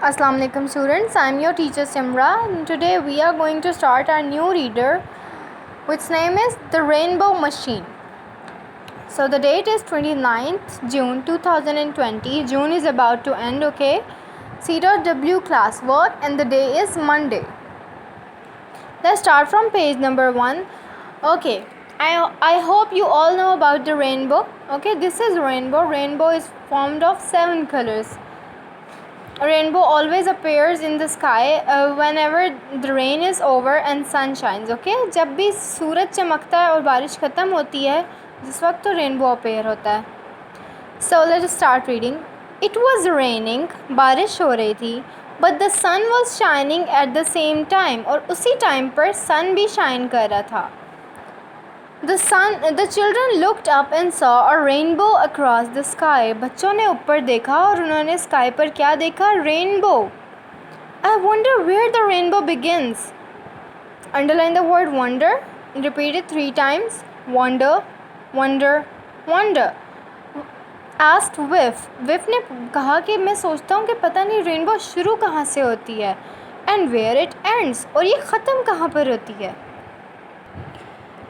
Assalamu alaikum students, I am your teacher Simra and today we are going to start our new reader which name is The Rainbow Machine. So the date is 29th June 2020. June is about to end, okay? C.W class work and the day is Monday. Let's start from page number 1. Okay, I hope you all know about the rainbow. Okay, this is rainbow. Rainbow is formed of 7 colors. A rainbow always appears in the sky whenever the rain is over and sun shines. Okay, जब भी सूरज चमकता है और बारिश ख़त्म होती है जिस वक्त तो रेनबो अपेयर होता है. So let's start reading. It was raining, बारिश हो रही थी, but the sun was shining at the same time. और उसी टाइम पर sun भी shine कर रहा था. The children looked up and saw a rainbow across the sky. बच्चों ने ऊपर देखा और उन्होंने स्काई पर क्या देखा? Rainbow. I wonder where the rainbow begins. Underline the word wonder. Repeat it 3 times. Wonder, wonder, wonder. Asked Whiff. Whiff ने कहा कि मैं सोचता हूँ कि पता नहीं रेनबो शुरू कहाँ से होती है. And where it ends. और ये ख़त्म कहाँ पर होती है.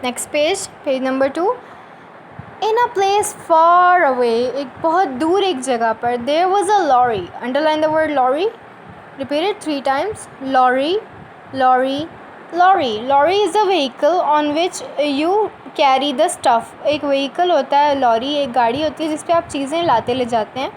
Next page number 2. In a place far away, एक बहुत दूर एक जगह पर, there was a lorry. Underline the word lorry. Repeat it 3 times. Lorry, lorry, lorry. Lorry is a vehicle on which you carry the stuff. एक vehicle होता है lorry, एक गाड़ी होती है जिस पे आप चीज़ें लाते ले जाते हैं.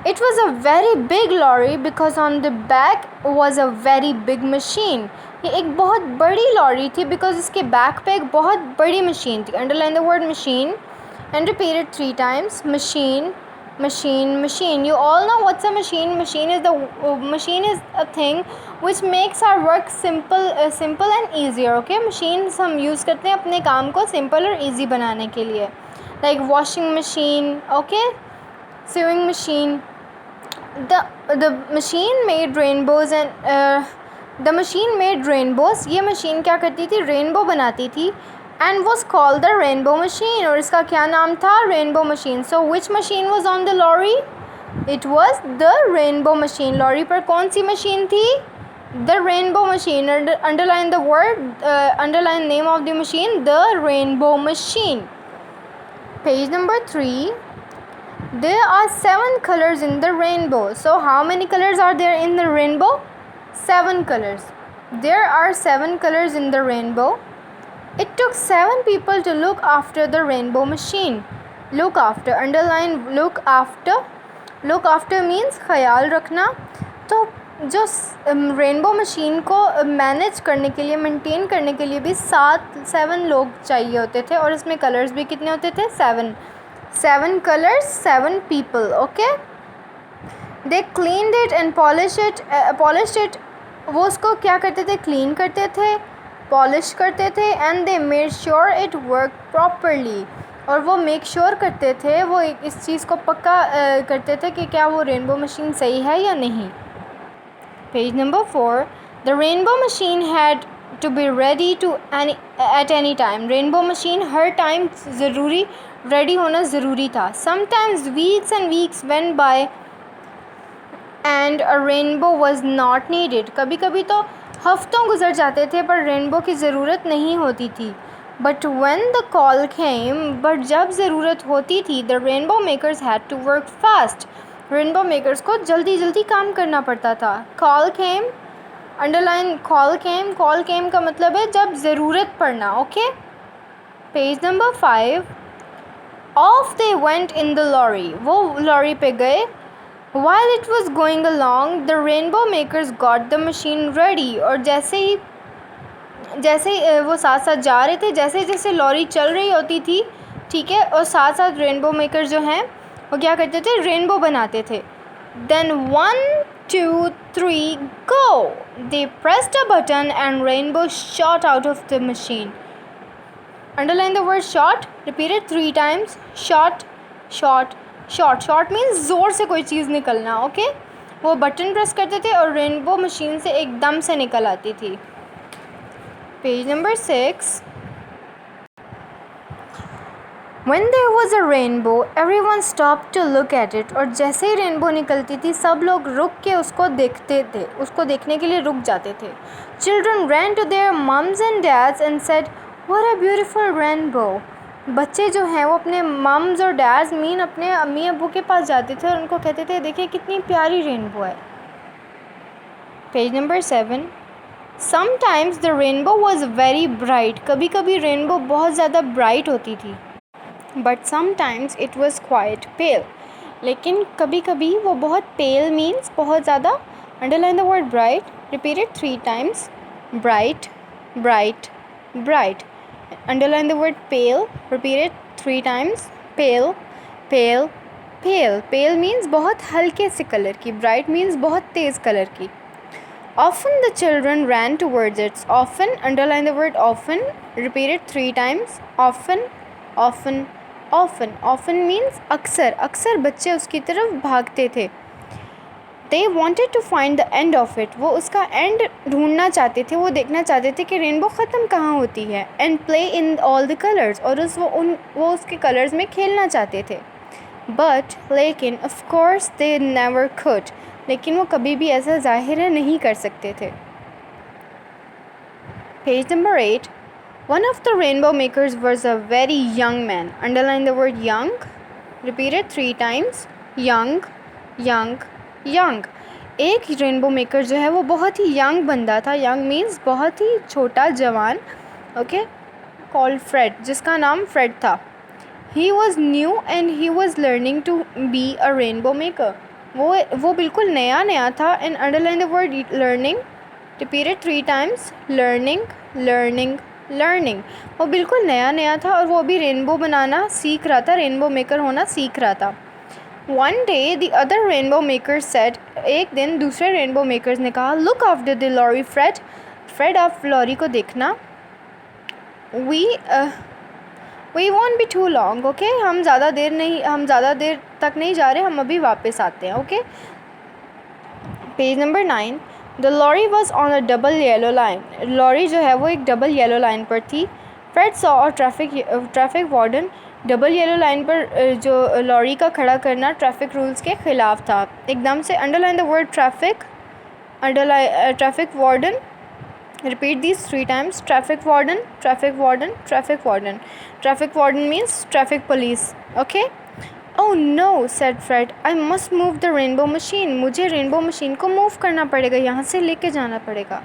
It was a very big lorry because on the back was a very big machine. ये एक बहुत बड़ी लॉरी थी बिकॉज इसके बैक पे एक बहुत बड़ी मशीन थी. Underline the word machine and repeat it 3 times. Machine, machine, machine. You all know what's a machine. Machine is a thing which makes our work simple and easier. Okay, machines हम use करते हैं अपने काम को simple और easy बनाने के लिए. Like washing machine, okay, sewing machine. The machine made rainbows and the machine made rainbows. ये machine क्या करती थी? Rainbow बनाती थी. And was called the rainbow machine. और इसका क्या नाम था? Rainbow machine. So which machine was on the lorry? It was the rainbow machine. Lorry पर कौन सी machine थी? The rainbow machine. Underline the word, underline name of the machine, the rainbow machine. Page number 3. There are 7 colors in the rainbow. So how many colors are there in the rainbow? 7 colors. There are 7 colors in the rainbow. It took 7 people to look after the rainbow machine. Look after, underline look after. Look after means ख्याल रखना. तो जो rainbow machine को manage करने के लिए, maintain करने के लिए भी 7 लोग चाहिए होते थे. और इसमें कलर्स भी कितने होते थे? 7 colors, 7 people. Okay. They cleaned it and polished it. वो उसको क्या करते थे? क्लीन करते थे, पॉलिश करते थे. And they made sure it work properly. और वो मेक श्योर करते थे, वो इस चीज़ को पक्का करते थे कि क्या वो रेनबो मशीन सही है या नहीं. Page number 4. The rainbow machine had to be ready to at any time. Rainbow machine हर टाइम ज़रूरी रेडी होना ज़रूरी था. Sometimes weeks and weeks went by and a rainbow was not needed. कभी कभी तो हफ्तों गुजर जाते थे पर रेनबो की ज़रूरत नहीं होती थी. But when the call came, but जब ज़रूरत होती थी, the rainbow makers had to work fast. Rainbow makers को जल्दी जल्दी काम करना पड़ता था. Call came, underline call came. Call came का मतलब है जब ज़रूरत पड़ना. Okay. Page number 5. Off they went in the lorry. वो लॉरी पे गए. While it was going along, the rainbow makers got the machine ready. और जैसे वो साथ साथ जा रहे थे, जैसे जैसे लॉरी चल रही होती थी, ठीक है, और साथ साथ रेनबो मेकर जो हैं वो क्या करते थे? रेनबो बनाते थे. Then 1, 2, 3, go! They pressed a button and rainbow shot out of the machine. Underline the word shot. Repeat it 3 times. Shot, shot, shot. Shot means ज़ोर से कोई चीज़ निकलना. ओके. वो बटन प्रेस करते थे और रेनबो मशीन से एकदम से निकल आती थी. Page number 6. When there was a rainbow, everyone stopped to look at it. और जैसे ही रेनबो निकलती थी सब लोग रुक के उसको देखते थे, उसको देखने के लिए रुक जाते थे. Children ran to their mums and dads and said, "What a beautiful rainbow." बच्चे जो हैं वो अपने मम्स और डैड्स मीन अपने अम्मी अब्बू के पास जाते थे और उनको कहते थे देखिए कितनी प्यारी रेनबो है. Page number 7. Sometimes the rainbow was very bright. कभी कभी रेनबो बहुत ज़्यादा ब्राइट होती थी. But sometimes it was quite pale. लेकिन कभी कभी वो बहुत pale means बहुत ज़्यादा. Underline the word bright. Repeat it 3 times. Bright, bright, bright. Underline the word pale. Repeat it 3 times. Pale, pale, pale. Pale means बहुत हल्के से कलर की. Bright means बहुत तेज़ कलर की. Often the children ran towards it. Often, underline the word often. Repeat it 3 times. Often, often, often. Often means अक्सर. अक्सर बच्चे उसकी तरफ भागते थे. They wanted to find the end of it. वो उसका end ढूंढना चाहते थे. वो देखना चाहते थे कि रेनबो ख़त्म कहाँ होती है. And play in all the colors. और वो उसके कलर्स में खेलना चाहते थे. But लेकिन of course they never could. लेकिन वो कभी भी ऐसा ज़ाहिर नहीं कर सकते थे. Page number 8. One of the rainbow makers was a very young man. Underline the word young. Repeat it 3 times. Young, young, young. एक रेनबो मेकर जो है वो बहुत ही यंग बंदा था. यंग मीन्स बहुत ही छोटा जवान. ओके. कॉल्ड फ्रेड, जिसका नाम फ्रेड था. He was new and he was learning to be a rainbow maker. वो बिल्कुल नया था. And underline the word learning. Repeat it 3 times. Learning, learning, learning. वो बिल्कुल नया था और वो अभी रेनबो बनाना सीख रहा था. रेनबो मेकर होना सीख रहा था. One day the other rainbow makers said. एक दिन दूसरे रेनबो मेकर्स ने कहा, Look after the lorry, Fred. Fred आप लॉरी को देखना. We won't be too long, okay? हम ज़्यादा देर तक नहीं जा रहे. हम अभी वापस आते हैं. Okay. Page number 9. The lorry was on a double yellow line. Lorry जो है वो एक डबल येलो लाइन पर थी. Fred saw a traffic warden. Double yellow line पर जो लॉरी का खड़ा करना ट्रैफिक रूल्स के ख़िलाफ़ था. एकदम से underline the word traffic. Traffic warden. Repeat these 3 times. Traffic warden, traffic warden, traffic warden. Traffic warden means traffic police. Okay? Oh no, said Fred. I must move the rainbow machine. मुझे rainbow machine को move करना पड़ेगा. यहाँ से लेके जाना पड़ेगा.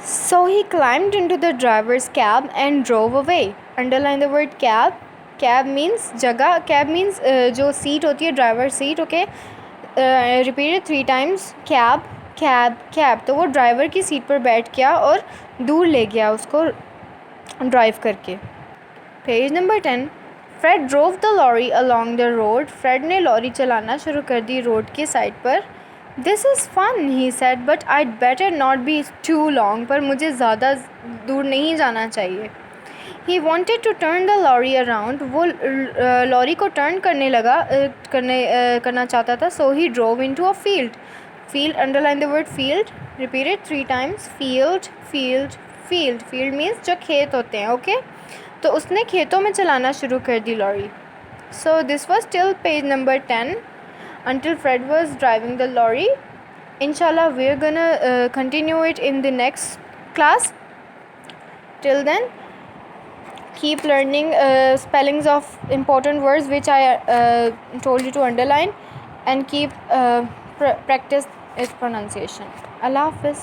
So he climbed into the driver's cab and drove away. Underline the word cab. Cab means जगह. Cab means जो सीट होती है driver seat. Okay? Repeat it 3 times. Cab. Cab. तो वो ड्राइवर की सीट पर बैठ गया और दूर ले गया उसको ड्राइव करके. Page number 10. Fred drove the lorry along the road. Fred ने लॉरी चलाना शुरू कर दी रोड की साइड पर. This is fun, he said, but I'd better not be too long. पर मुझे ज़्यादा दूर नहीं जाना चाहिए. He wanted to turn the lorry around. वो लॉरी को टर्न करना चाहता था. So he drove into a field. Field, underline the word field. Repeat it 3 times. Field, field, field. Field means जो खेत होते हैं. ओके. तो उसने खेतों में चलाना शुरू कर दी lorry. So this was till page number 10 until Fred was driving the lorry. Inshallah we're gonna continue it in the next class. Till then keep learning spellings of important words which I told you to underline, and keep practice its pronunciation. Allah Hafiz.